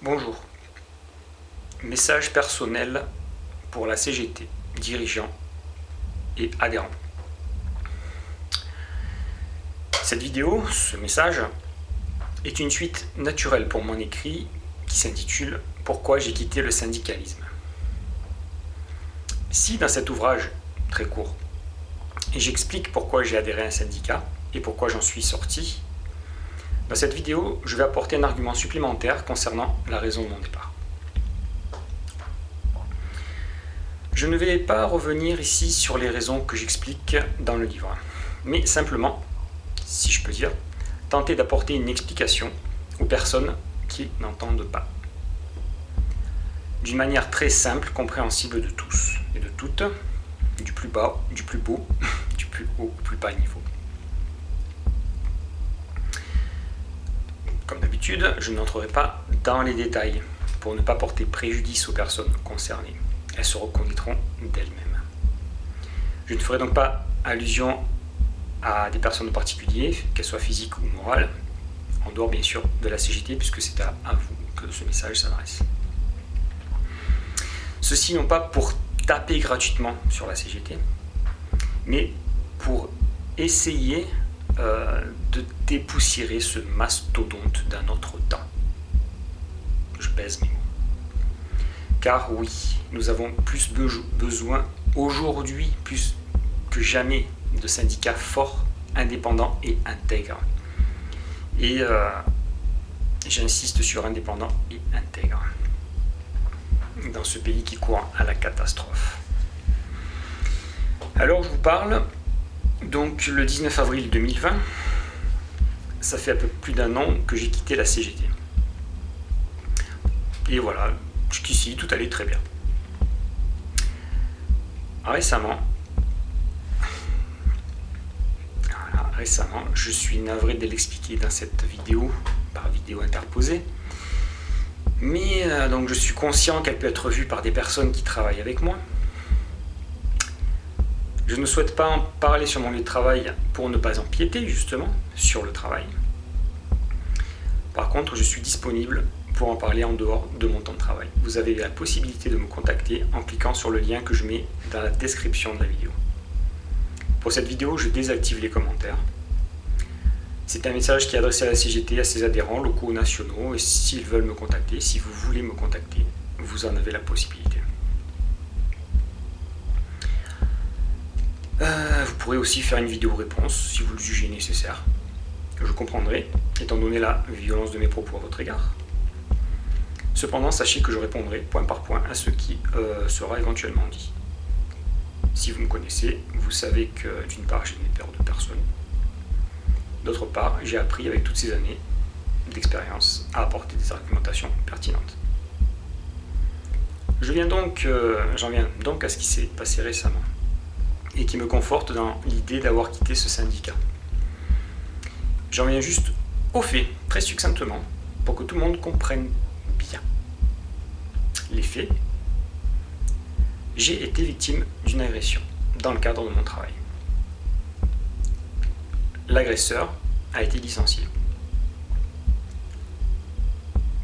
Bonjour. Message personnel pour la CGT, dirigeants et adhérents. Cette vidéo, ce message, est une suite naturelle pour mon écrit qui s'intitule « Pourquoi j'ai quitté le syndicalisme ». Si dans cet ouvrage, très court, j'explique pourquoi j'ai adhéré à un syndicat et pourquoi j'en suis sorti, dans cette vidéo, je vais apporter un argument supplémentaire concernant la raison de mon départ. Je ne vais pas revenir ici sur les raisons que j'explique dans le livre, mais simplement, si je peux dire, tenter d'apporter une explication aux personnes qui n'entendent pas. D'une manière très simple, compréhensible de tous et de toutes, du plus bas, du plus beau, du plus haut, au plus bas niveau. Comme d'habitude, je n'entrerai pas dans les détails pour ne pas porter préjudice aux personnes concernées. Elles se reconnaîtront d'elles-mêmes. Je ne ferai donc pas allusion à des personnes en particulier, qu'elles soient physiques ou morales, en dehors bien sûr de la CGT, puisque c'est à vous que ce message s'adresse. Ceci non pas pour taper gratuitement sur la CGT, mais pour essayer de dépoussiérer ce mastodonte d'un autre temps. Je pèse mes mots. Car oui, nous avons plus besoin aujourd'hui, plus que jamais, de syndicats forts, indépendants et intègres. Et j'insiste sur indépendants et intègres. Dans ce pays qui court à la catastrophe. Alors je vous parle, donc le 19 avril 2020, ça fait un peu plus d'un an que j'ai quitté la CGT. Et voilà, jusqu'ici tout allait très bien. Récemment, je suis navré de l'expliquer dans cette vidéo, par vidéo interposée, mais donc je suis conscient qu'elle peut être vue par des personnes qui travaillent avec moi. Je ne souhaite pas en parler sur mon lieu de travail pour ne pas empiéter justement sur le travail. Par contre, je suis disponible pour en parler en dehors de mon temps de travail. Vous avez la possibilité de me contacter en cliquant sur le lien que je mets dans la description de la vidéo. Pour cette vidéo, je désactive les commentaires. C'est un message qui est adressé à la CGT, à ses adhérents locaux ou nationaux, et s'ils veulent me contacter, si vous voulez me contacter, vous en avez la possibilité. Vous pourrez aussi faire une vidéo réponse si vous le jugez nécessaire. Je comprendrai, étant donné la violence de mes propos à votre égard. Cependant, sachez que je répondrai point par point à ce qui sera éventuellement dit. Si vous me connaissez, vous savez que d'une part, je n'ai peur de personne. D'autre part, j'ai appris avec toutes ces années d'expérience à apporter des argumentations pertinentes. J'en viens donc à ce qui s'est passé récemment et qui me conforte dans l'idée d'avoir quitté ce syndicat. J'en viens juste au fait, très succinctement, pour que tout le monde comprenne bien. Les faits, j'ai été victime d'une agression dans le cadre de mon travail. L'agresseur a été licencié.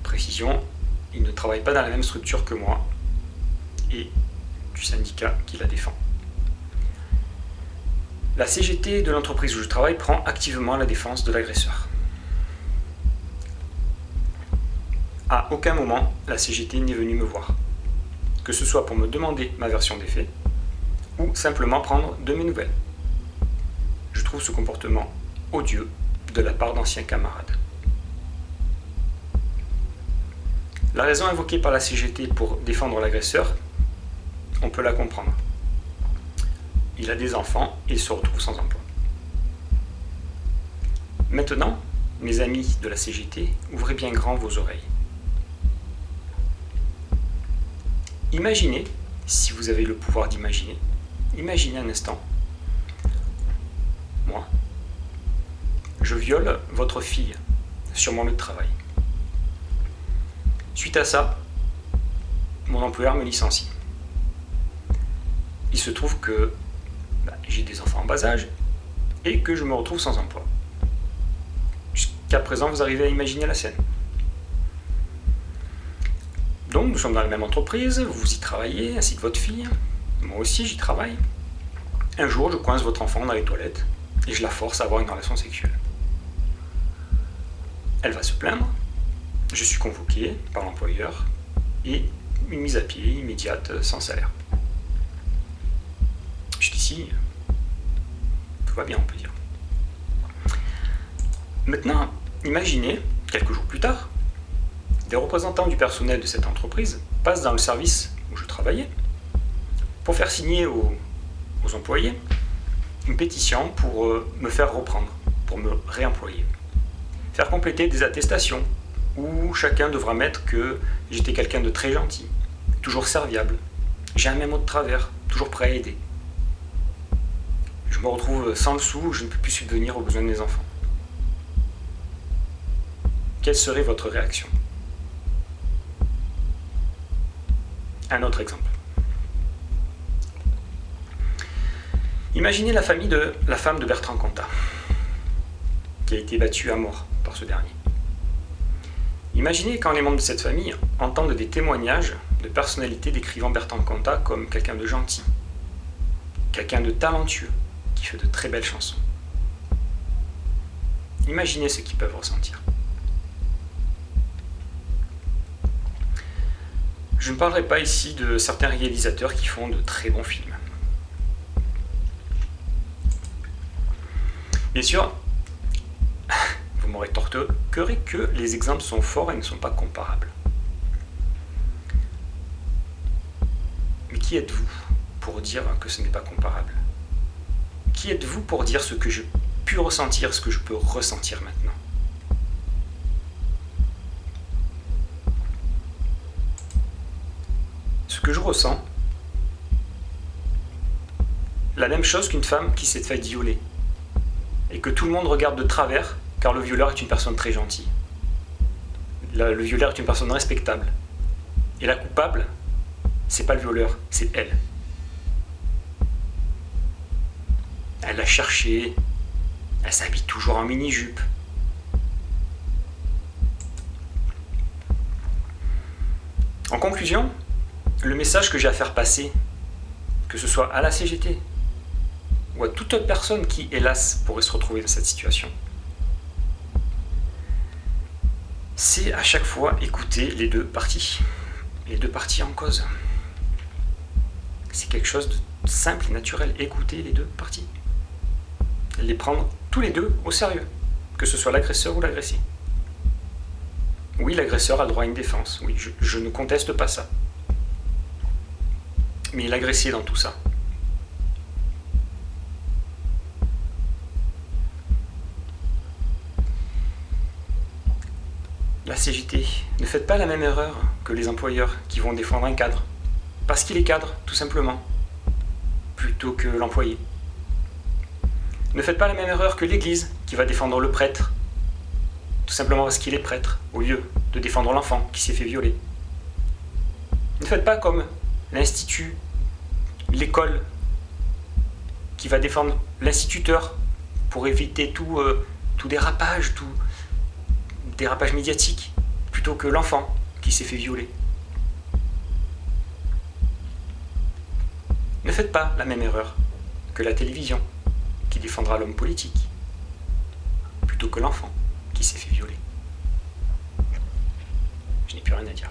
Précision, il ne travaille pas dans la même structure que moi et du syndicat qui la défend. La CGT de l'entreprise où je travaille prend activement la défense de l'agresseur. À aucun moment, la CGT n'est venue me voir, que ce soit pour me demander ma version des faits ou simplement prendre de mes nouvelles. Je trouve ce comportement odieux de la part d'anciens camarades. La raison invoquée par la CGT pour défendre l'agresseur, on peut la comprendre. Il a des enfants et il se retrouve sans emploi. Maintenant, mes amis de la CGT, ouvrez bien grand vos oreilles. Imaginez, si vous avez le pouvoir d'imaginer, imaginez un instant, moi, je viole votre fille sur mon lieu de travail. Suite à ça, mon employeur me licencie. Il se trouve que j'ai des enfants en bas âge et que je me retrouve sans emploi. Jusqu'à présent, vous arrivez à imaginer la scène. Donc nous sommes dans la même entreprise, vous y travaillez, ainsi que votre fille. Moi aussi j'y travaille. Un jour, je coince votre enfant dans les toilettes et je la force à avoir une relation sexuelle. Elle va se plaindre, je suis convoqué par l'employeur et une mise à pied immédiate sans salaire. Jusqu'ici, tout va bien, on peut dire. Maintenant, imaginez, quelques jours plus tard, des représentants du personnel de cette entreprise passent dans le service où je travaillais pour faire signer aux employés une pétition pour me faire reprendre, pour me réemployer. Faire compléter des attestations où chacun devra mettre que j'étais quelqu'un de très gentil, toujours serviable, jamais mot de travers, toujours prêt à aider. Je me retrouve sans le sou, je ne peux plus subvenir aux besoins de mes enfants. Quelle serait votre réaction? Un autre exemple. Imaginez la femme de Bertrand Cantat, qui a été battue à mort par ce dernier. Imaginez quand les membres de cette famille entendent des témoignages de personnalités décrivant Bertrand Cantat comme quelqu'un de gentil, quelqu'un de talentueux, qui fait de très belles chansons. Imaginez ce qu'ils peuvent ressentir. Je ne parlerai pas ici de certains réalisateurs qui font de très bons films. Bien sûr, vous m'aurez torturé que les exemples sont forts et ne sont pas comparables. Mais qui êtes-vous pour dire que ce n'est pas comparable? Qui êtes-vous pour dire ce que je puis ressentir, ce que je peux ressentir maintenant? Ce que je ressens, la même chose qu'une femme qui s'est faite violer et que tout le monde regarde de travers car le violeur est une personne très gentille. Le violeur est une personne respectable. Et la coupable, c'est pas le violeur, c'est elle. Elle l'a cherché, elle s'habille toujours en mini-jupe. En conclusion, le message que j'ai à faire passer, que ce soit à la CGT ou à toute autre personne qui, hélas, pourrait se retrouver dans cette situation, c'est à chaque fois écouter les deux parties en cause. C'est quelque chose de simple et naturel, écouter les deux parties. Les prendre tous les deux au sérieux, que ce soit l'agresseur ou l'agressé. Oui, l'agresseur a le droit à une défense, oui, je ne conteste pas ça. Mais l'agressé dans tout ça. La CGT, ne faites pas la même erreur que les employeurs qui vont défendre un cadre. Parce qu'il est cadre, tout simplement, plutôt que l'employé. Ne faites pas la même erreur que l'Église qui va défendre le prêtre, tout simplement parce qu'il est prêtre, au lieu de défendre l'enfant qui s'est fait violer. Ne faites pas comme l'institut, l'école, qui va défendre l'instituteur pour éviter tout dérapage, tout dérapage médiatique, plutôt que l'enfant qui s'est fait violer. Ne faites pas la même erreur que la télévision, qui défendra l'homme politique, plutôt que l'enfant qui s'est fait violer. Je n'ai plus rien à dire.